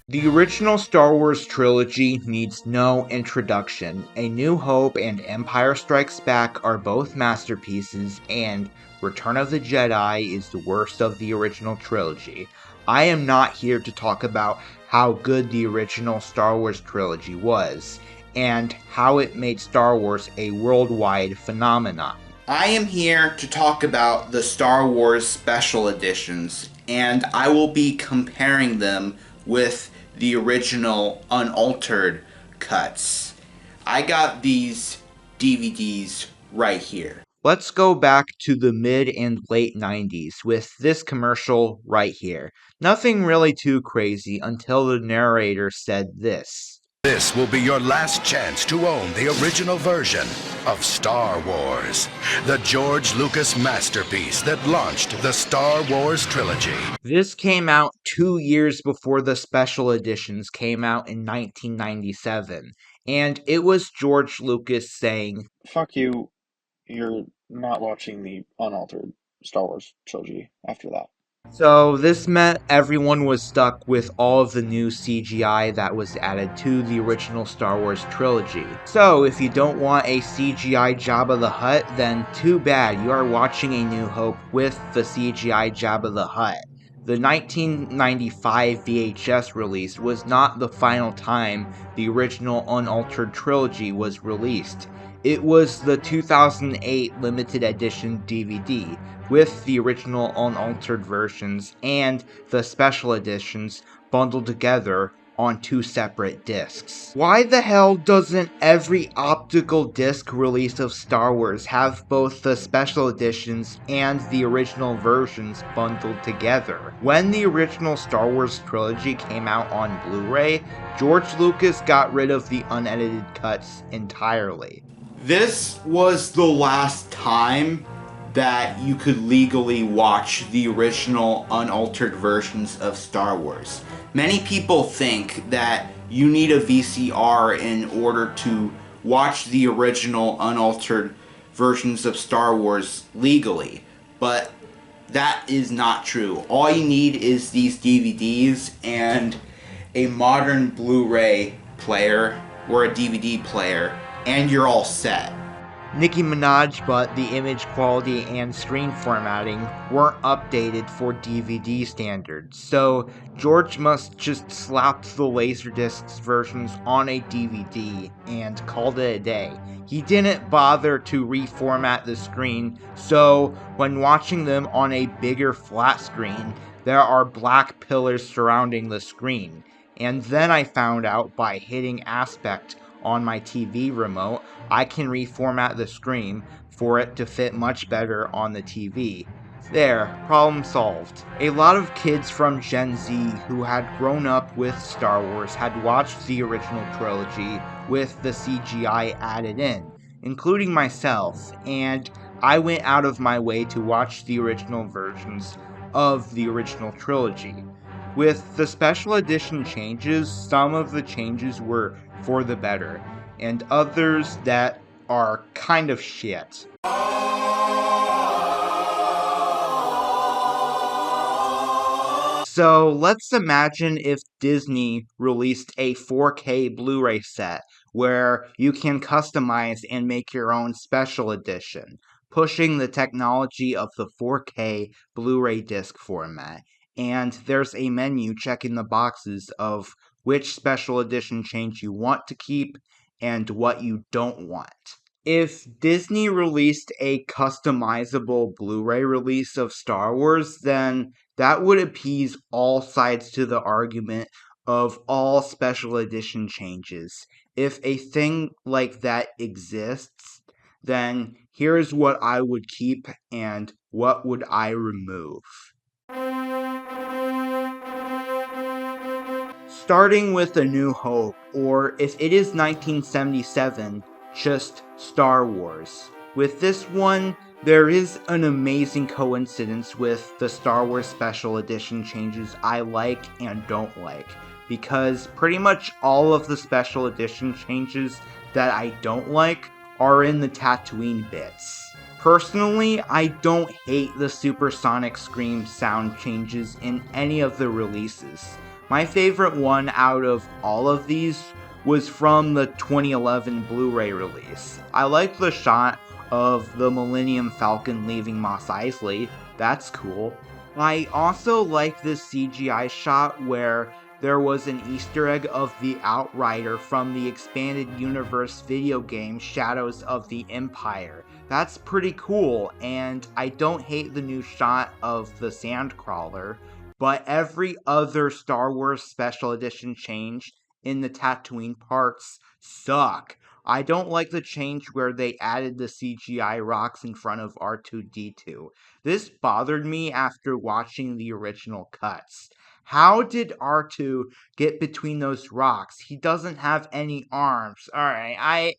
The original Star Wars trilogy needs no introduction. A New Hope and Empire Strikes Back are both masterpieces, and Return of the Jedi is the worst of the original trilogy. I am not here to talk about how good the original Star Wars trilogy was, and how it made Star Wars a worldwide phenomenon. I am here to talk about the Star Wars special editions, and I will be comparing them with the original unaltered cuts. I got these DVDs right here. Let's go back to the mid and late 90s with this commercial right here. Nothing really too crazy until the narrator said this. This will be your last chance to own the original version of Star Wars, the George Lucas masterpiece that launched the Star Wars trilogy. This came out 2 years before the special editions came out in 1997, and it was George Lucas saying, Fuck you, you're not watching the unaltered Star Wars trilogy after that. so this meant everyone was stuck with all of the new CGI that was added to the original Star Wars trilogy. So if you don't want a CGI Jabba the Hutt, then too bad, you are watching A New Hope with the CGI Jabba the Hutt. The 1995 VHS release was not the final time the original unaltered trilogy was released. It was the 2008 limited edition DVD, with the original unaltered versions and the special editions bundled together on 2 separate discs. Why the hell doesn't every optical disc release of Star Wars have both the special editions and the original versions bundled together? When the original Star Wars trilogy came out on Blu-ray, George Lucas got rid of the unedited cuts entirely. This was the last time that you could legally watch the original unaltered versions of Star Wars. Many people think that you need a VCR in order to watch the original unaltered versions of Star Wars legally, but that is not true. All you need is these DVDs and a modern Blu-ray player or a DVD player, and you're all set. Nicki Minaj, but the image quality and screen formatting weren't updated for DVD standards, so George must just slap the Laserdisc versions on a DVD and called it a day. He didn't bother to reformat the screen, so when watching them on a bigger flat screen, there are black pillars surrounding the screen. And then I found out by hitting aspect on my TV remote, I can reformat the screen for it to fit much better on the TV. There, problem solved. A lot of kids from Gen Z who had grown up with Star Wars had watched the original trilogy with the CGI added in, including myself, and I went out of my way to watch the original versions of the original trilogy. With the special edition changes, some of the changes were for the better, and others that are kind of shit. So let's imagine if Disney released a 4K Blu-ray set where you can customize and make your own special edition, pushing the technology of the 4K Blu-ray disc format. And there's a menu checking the boxes of which special edition change you want to keep and what you don't want. If Disney released a customizable Blu-ray release of Star Wars, then that would appease all sides to the argument of all special edition changes. If a thing like that exists, then here's what I would keep and what would I remove. Starting with A New Hope, or if it is 1977, just Star Wars. With this one, there is an amazing coincidence with the Star Wars Special Edition changes I like and don't like, because pretty much all of the Special Edition changes that I don't like are in the Tatooine bits. Personally, I don't hate the supersonic scream sound changes in any of the releases, My favorite one out of all of these was from the 2011 Blu-ray release. I like the shot of the Millennium Falcon leaving Mos Eisley. That's cool. I also like this CGI shot where there was an Easter egg of the Outrider from the expanded universe video game Shadows of the Empire. That's pretty cool, and I don't hate the new shot of the Sandcrawler, but every other Star Wars Special Edition change in the Tatooine parts suck. I don't like the change where they added the CGI rocks in front of R2-D2. This bothered me after watching the original cuts. How did R2 get between those rocks? He doesn't have any arms. Alright,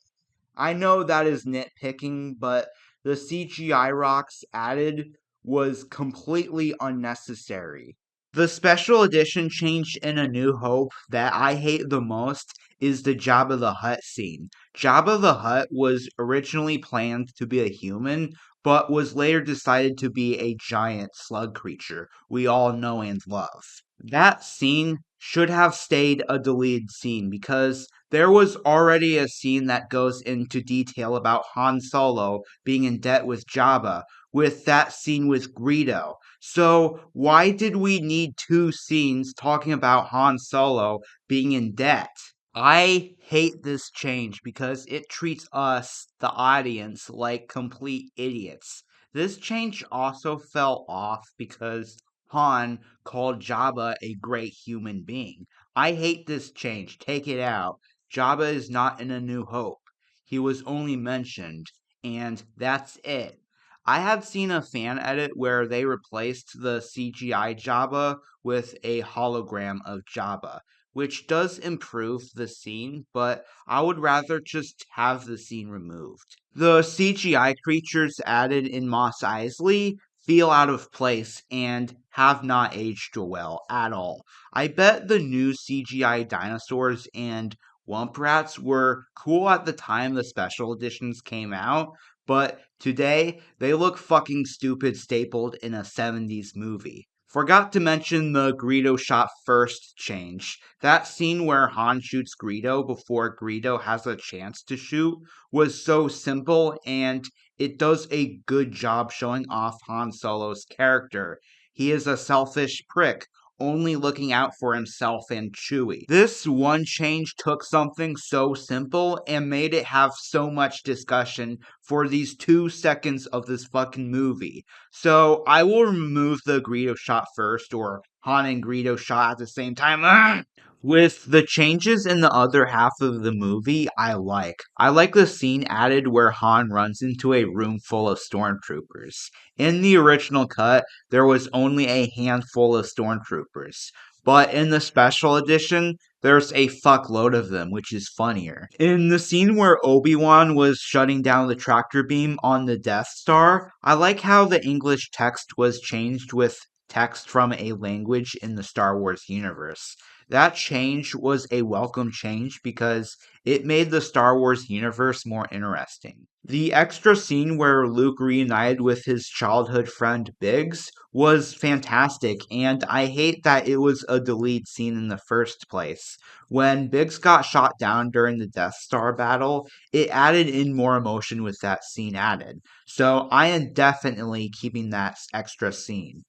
I know that is nitpicking, but the CGI rocks added was completely unnecessary. The special edition change in A New Hope that I hate the most is the Jabba the Hutt scene. Jabba the Hutt was originally planned to be a human, but was later decided to be a giant slug creature we all know and love. That scene should have stayed a deleted scene because there was already a scene that goes into detail about Han Solo being in debt with Jabba, with that scene with Greedo. So, why did we need two scenes talking about Han Solo being in debt? I hate this change because it treats us, the audience, like complete idiots. This change also fell off because Han called Jabba a great human being. I hate this change. Take it out. Jabba is not in A New Hope. He was only mentioned, and that's it. I have seen a fan edit where they replaced the CGI Jabba with a hologram of Jabba, which does improve the scene, but I would rather just have the scene removed. The CGI creatures added in Mos Eisley feel out of place and have not aged well at all. I bet the new CGI dinosaurs and Wump Rats were cool at the time the special editions came out, but today they look fucking stupid stapled in a 70s movie. Forgot to mention the Greedo shot first change. That scene where Han shoots Greedo before Greedo has a chance to shoot was so simple, and it does a good job showing off Han Solo's character. He is a selfish prick, only looking out for himself and Chewie. This one change took something so simple and made it have so much discussion for these 2 seconds of this fucking movie. So I will remove the Greedo shot first, or Han and Greedo shot at the same time. Ugh! With the changes in the other half of the movie, I like. I like the scene added where Han runs into a room full of stormtroopers. In the original cut, there was only a handful of stormtroopers. But in the special edition, there's a fuckload of them, which is funnier. In the scene where Obi-Wan was shutting down the tractor beam on the Death Star, I like how the English text was changed with text from a language in the Star Wars universe. That change was a welcome change because it made the Star Wars universe more interesting. The extra scene where Luke reunited with his childhood friend Biggs was fantastic, and I hate that it was a deleted scene in the first place. When Biggs got shot down during the Death Star battle, it added in more emotion with that scene added. So I am definitely keeping that extra scene.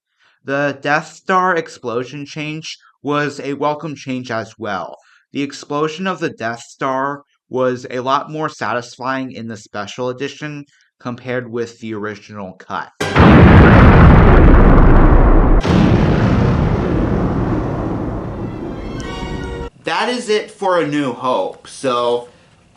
The Death Star explosion change was a welcome change as well. The explosion of the Death Star was a lot more satisfying in the special edition compared with the original cut. That is it for A New Hope. So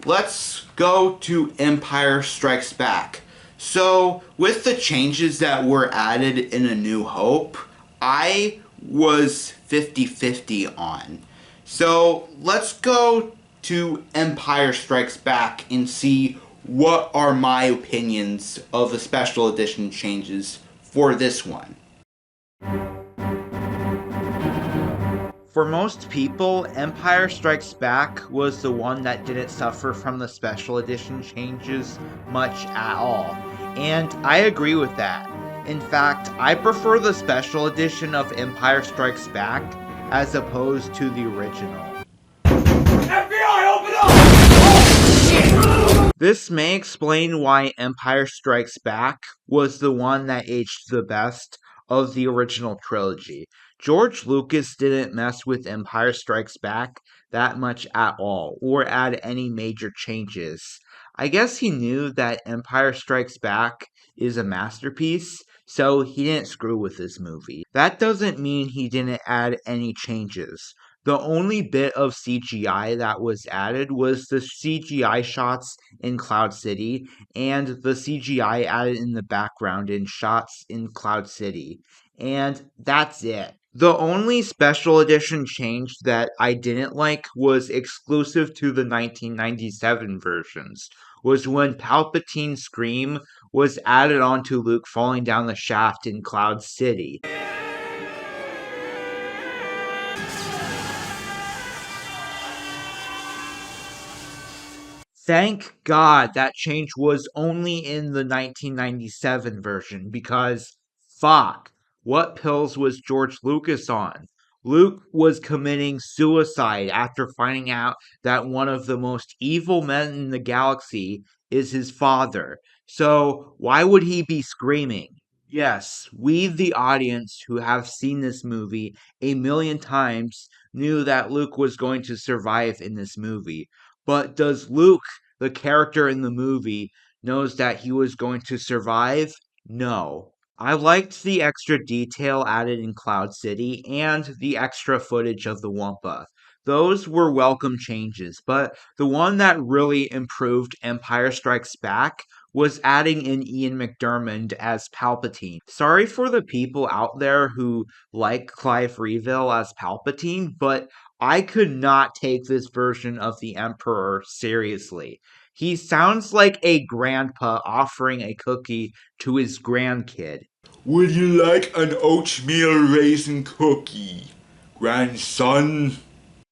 let's go to Empire Strikes Back. So with the changes that were added in A New Hope, I was 50-50 on. So let's go to Empire Strikes Back and see what are my opinions of the special edition changes for this one. For most people, Empire Strikes Back was the one that didn't suffer from the special edition changes much at all, and I agree with that. In fact, I prefer the special edition of Empire Strikes Back as opposed to the original. FBI, open up! Oh, shit! This may explain why Empire Strikes Back was the one that aged the best of the original trilogy. George Lucas didn't mess with Empire Strikes Back that much at all, or add any major changes. I guess he knew that Empire Strikes Back is a masterpiece, so he didn't screw with this movie. That doesn't mean he didn't add any changes. The only bit of CGI that was added was the CGI shots in Cloud City and the CGI added in the background in shots in Cloud City. And that's it. The only special edition change that I didn't like was exclusive to the 1997 versions, was when Palpatine's scream was added onto Luke falling down the shaft in Cloud City. Thank God that change was only in the 1997 version because, fuck, what pills was George Lucas on? Luke was committing suicide after finding out that one of the most evil men in the galaxy is his father. So, why would he be screaming? Yes, we, the audience who have seen this movie a million times, knew that Luke was going to survive in this movie. But does Luke, the character in the movie, knows that he was going to survive? No. I liked the extra detail added in Cloud City and the extra footage of the Wampa. Those were welcome changes, but the one that really improved Empire Strikes Back was adding in Ian McDiarmid as Palpatine. Sorry for the people out there who like Clive Reeville as Palpatine, but I could not take this version of the Emperor seriously. He sounds like a grandpa offering a cookie to his grandkid. Would you like an oatmeal raisin cookie, grandson?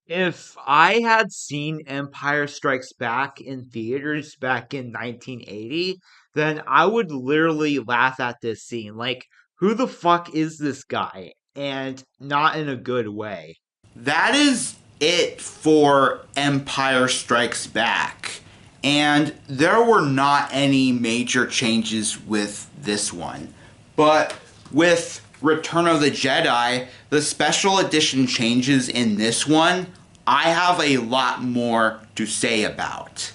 If I had seen Empire Strikes Back in theaters back in 1980, then I would literally laugh at this scene. Like, who the fuck is this guy? And not in a good way. That is it for Empire Strikes Back. And there were not any major changes with this one. But with Return of the Jedi, the special edition changes in this one, I have a lot more to say about.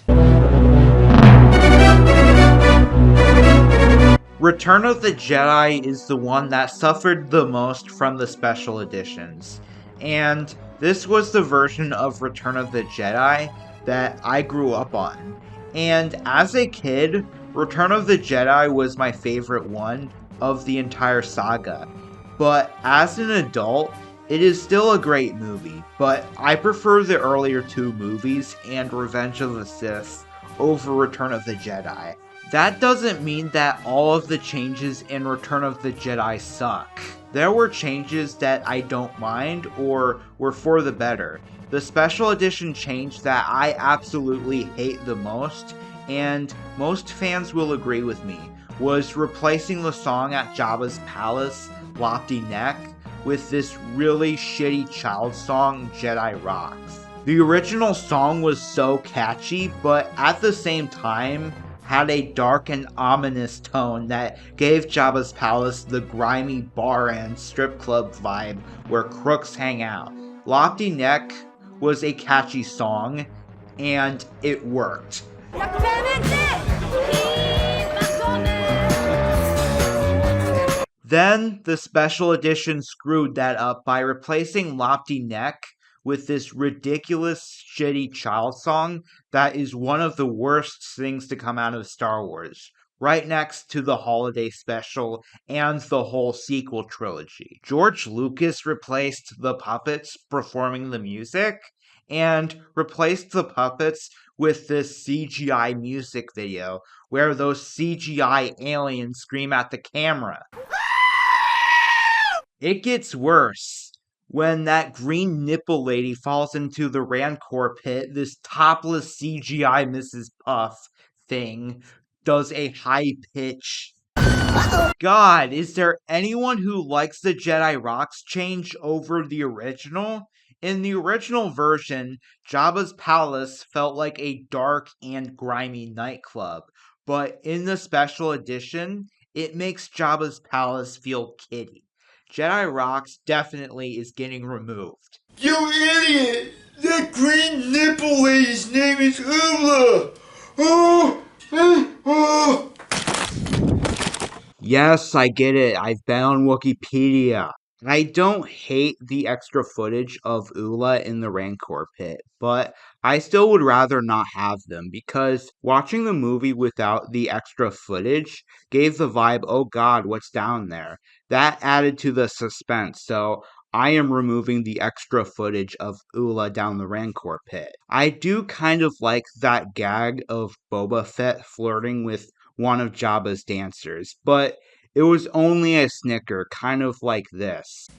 Return of the Jedi is the one that suffered the most from the special editions. And this was the version of Return of the Jedi that I grew up on. And as a kid, Return of the Jedi was my favorite one of the entire saga. But as an adult, it is still a great movie, but I prefer the earlier two movies and Revenge of the Sith over Return of the Jedi. That doesn't mean that all of the changes in Return of the Jedi suck. There were changes that I don't mind or were for the better. The special edition change that I absolutely hate the most, and most fans will agree with me, was replacing the song at Jabba's palace, Lofty Neck, with this really shitty child song, Jedi Rocks. The original song was so catchy, but at the same time, had a dark and ominous tone that gave Jabba's palace the grimy bar and strip club vibe where crooks hang out. Lofty Neck was a catchy song, and it worked. Then the special edition screwed that up by replacing Lofty Neck with this ridiculous, shitty child song that is one of the worst things to come out of Star Wars, right next to the holiday special and the whole sequel trilogy. George Lucas replaced the puppets performing the music, and replaced the puppets with this CGI music video where those CGI aliens scream at the camera. It gets worse. When that green nipple lady falls into the Rancor pit, this topless CGI Mrs. Puff thing does a high pitch God, is there anyone who likes the Jedi rocks change over the original? In the original version, Jabba's palace felt like a dark and grimy nightclub, but in the special edition, it makes Jabba's palace feel kiddie. Jedi rocks definitely is getting removed. You idiot! That green nipple lady's name is Ula! Oh! Yes, I get it. I've been on Wikipedia. I don't hate the extra footage of Ula in the Rancor pit, but I still would rather not have them because watching the movie without the extra footage gave the vibe, oh god, what's down there? That added to the suspense, so I am removing the extra footage of Ula down the Rancor pit. I do kind of like that gag of Boba Fett flirting with one of Jabba's dancers, but it was only a snicker, kind of like this.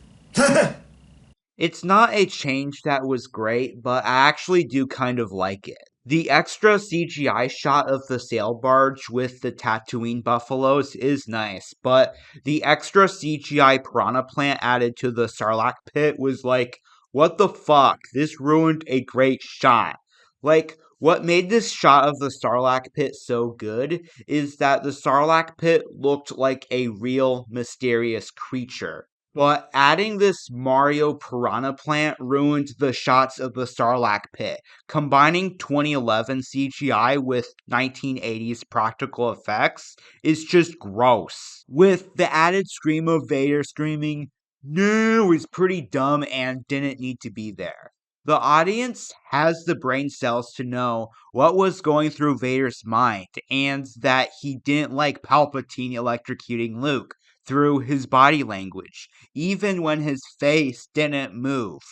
It's not a change that was great, but I actually do kind of like it. The extra CGI shot of the sail barge with the Tatooine buffaloes is nice, but the extra CGI piranha plant added to the Sarlacc pit was like, what the fuck? This ruined a great shot. Like, what made this shot of the Sarlacc pit so good is that the Sarlacc pit looked like a real mysterious creature. But adding this Mario Piranha plant ruined the shots of the Sarlacc pit. Combining 2011 CGI with 1980s practical effects is just gross. With the added scream of Vader screaming, no, is pretty dumb and didn't need to be there. The audience has the brain cells to know what was going through Vader's mind and that he didn't like Palpatine electrocuting Luke through his body language, even when his face didn't move.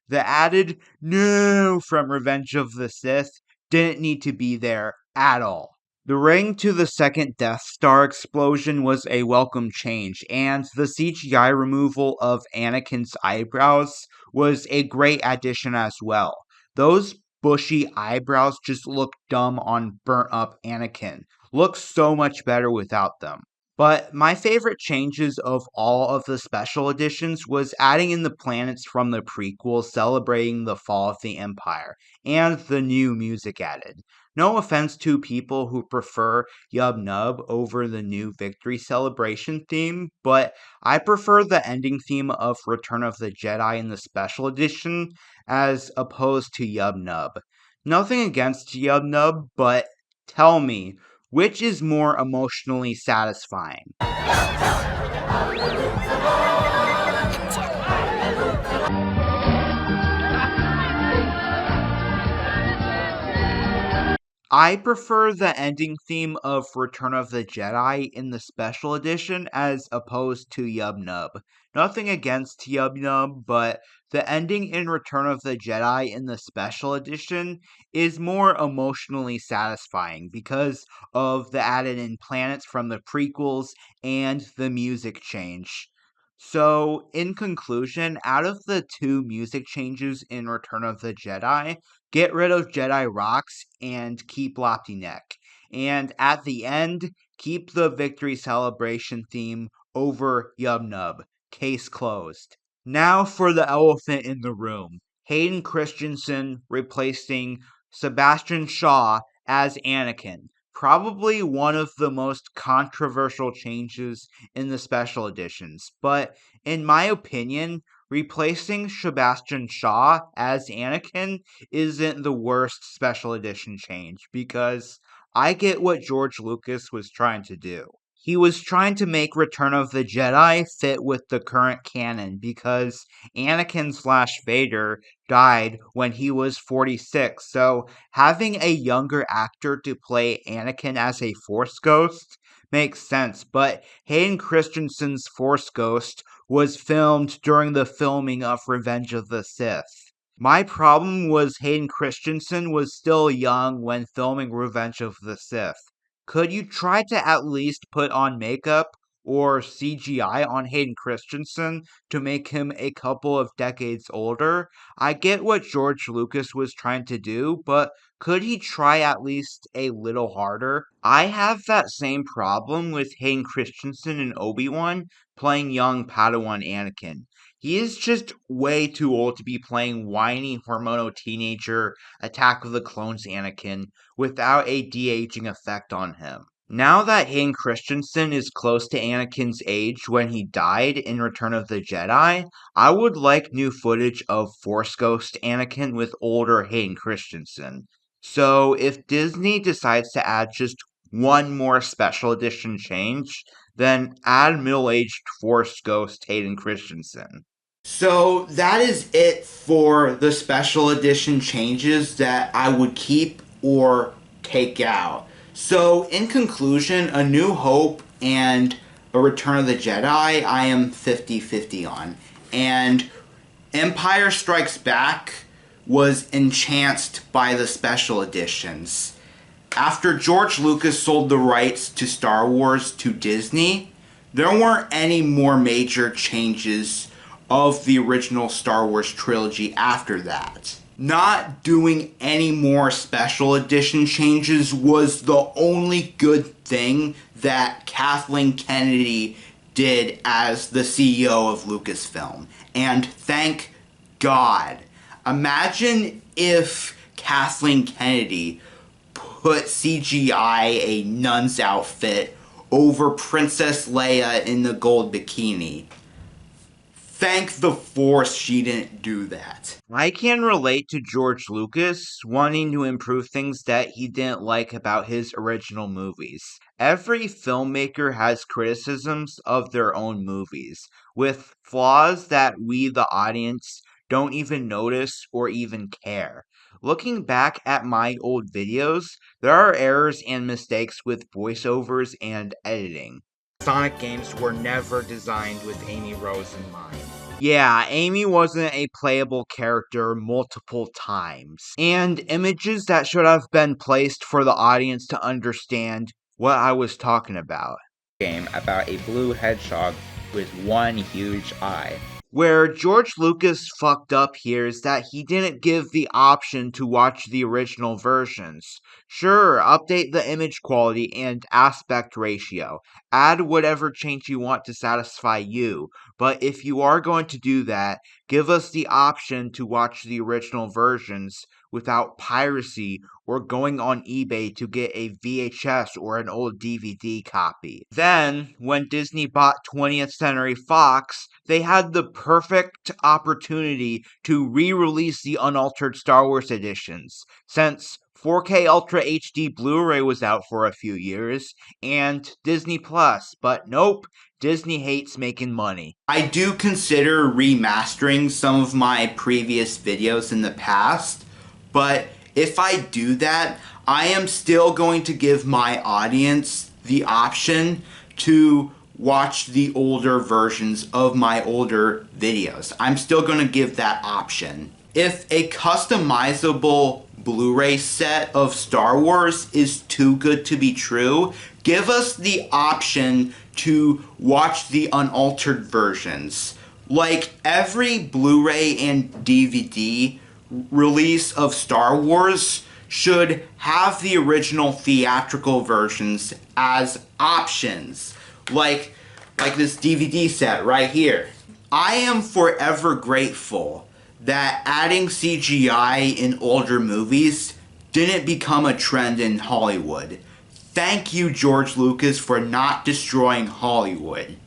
The added no from Revenge of the Sith didn't need to be there at all. The ring to the second Death Star explosion was a welcome change, and the CGI removal of Anakin's eyebrows was a great addition as well. Those bushy eyebrows just look dumb on burnt up Anakin. Looks so much better without them. But my favorite changes of all of the special editions was adding in the planets from the prequel celebrating the fall of the Empire, and the new music added. No offense to people who prefer Yub Nub over the new Victory Celebration theme, but I prefer the ending theme of Return of the Jedi in the special edition as opposed to Yub Nub. Nothing against Yub Nub, but tell me, which is more emotionally satisfying? I prefer the ending theme of Return of the Jedi in the special edition as opposed to Yub Nub. Nothing against Yub Nub, but the ending in Return of the Jedi in the special edition is more emotionally satisfying because of the added in planets from the prequels and the music change. So, in conclusion, out of the two music changes in Return of the Jedi, get rid of Jedi Rocks and keep Lopty Neck. And at the end, keep the Victory Celebration theme over Yub Nub. Case closed. Now for the elephant in the room. Hayden Christensen replacing Sebastian Shaw as Anakin. Probably one of the most controversial changes in the special editions, but in my opinion, replacing Sebastian Shaw as Anakin isn't the worst special edition change because I get what George Lucas was trying to do. He was trying to make Return of the Jedi fit with the current canon because Anakin slash Vader died when he was 46, so having a younger actor to play Anakin as a Force Ghost makes sense, but Hayden Christensen's Force Ghost was filmed during the filming of Revenge of the Sith. My problem was Hayden Christensen was still young when filming Revenge of the Sith. Could you try to at least put on makeup or CGI on Hayden Christensen to make him a couple of decades older. I get what George Lucas was trying to do, but could he try at least a little harder? I have that same problem with Hayden Christensen in Obi-Wan playing young Padawan Anakin. He is just way too old to be playing whiny hormonal teenager Attack of the Clones Anakin without a de-aging effect on him. Now that Hayden Christensen is close to Anakin's age when he died in Return of the Jedi, I would like new footage of Force Ghost Anakin with older Hayden Christensen. So if Disney decides to add just one more special edition change, then add middle-aged Force Ghost Hayden Christensen. So that is it for the special edition changes that I would keep or take out. So in conclusion, A New Hope and A Return of the Jedi, I am 50-50 on. And Empire Strikes Back was enhanced by the special editions. After George Lucas sold the rights to Star Wars to Disney, there weren't any more major changes of the original Star Wars trilogy after that. Not doing any more special edition changes was the only good thing that Kathleen Kennedy did as the CEO of Lucasfilm. And thank God. Imagine if Kathleen Kennedy put CGI a nun's outfit over Princess Leia in the gold bikini. Thank the Force she didn't do that. I can relate to George Lucas wanting to improve things that he didn't like about his original movies. Every filmmaker has criticisms of their own movies, with flaws that we, the audience, don't even notice or even care. Looking back at my old videos, there are errors and mistakes with voiceovers and editing. Sonic games were never designed with Amy Rose in mind. Yeah, Amy wasn't a playable character multiple times, and images that should have been placed for the audience to understand what I was talking about. Game about a blue hedgehog with one huge eye. Where George Lucas fucked up here is that he didn't give the option to watch the original versions. Sure, update the image quality and aspect ratio. Add whatever change you want to satisfy you. But if you are going to do that, give us the option to watch the original versions without piracy or going on eBay to get a VHS or an old DVD copy. Then, when Disney bought 20th Century Fox, they had the perfect opportunity to re-release the unaltered Star Wars editions, since 4K Ultra HD Blu-ray was out for a few years, and Disney Plus, but nope, Disney hates making money. I do consider remastering some of my previous videos in the past, but if I do that, I am still going to give my audience the option to watch the older versions of my older videos. I'm still going to give that option. If a customizable Blu-ray set of Star Wars is too good to be true, give us the option to watch the unaltered versions. Like every Blu-ray and DVD release of Star Wars should have the original theatrical versions as options. Like this DVD set right here. I am forever grateful that adding CGI in older movies didn't become a trend in Hollywood. Thank you, George Lucas, for not destroying Hollywood.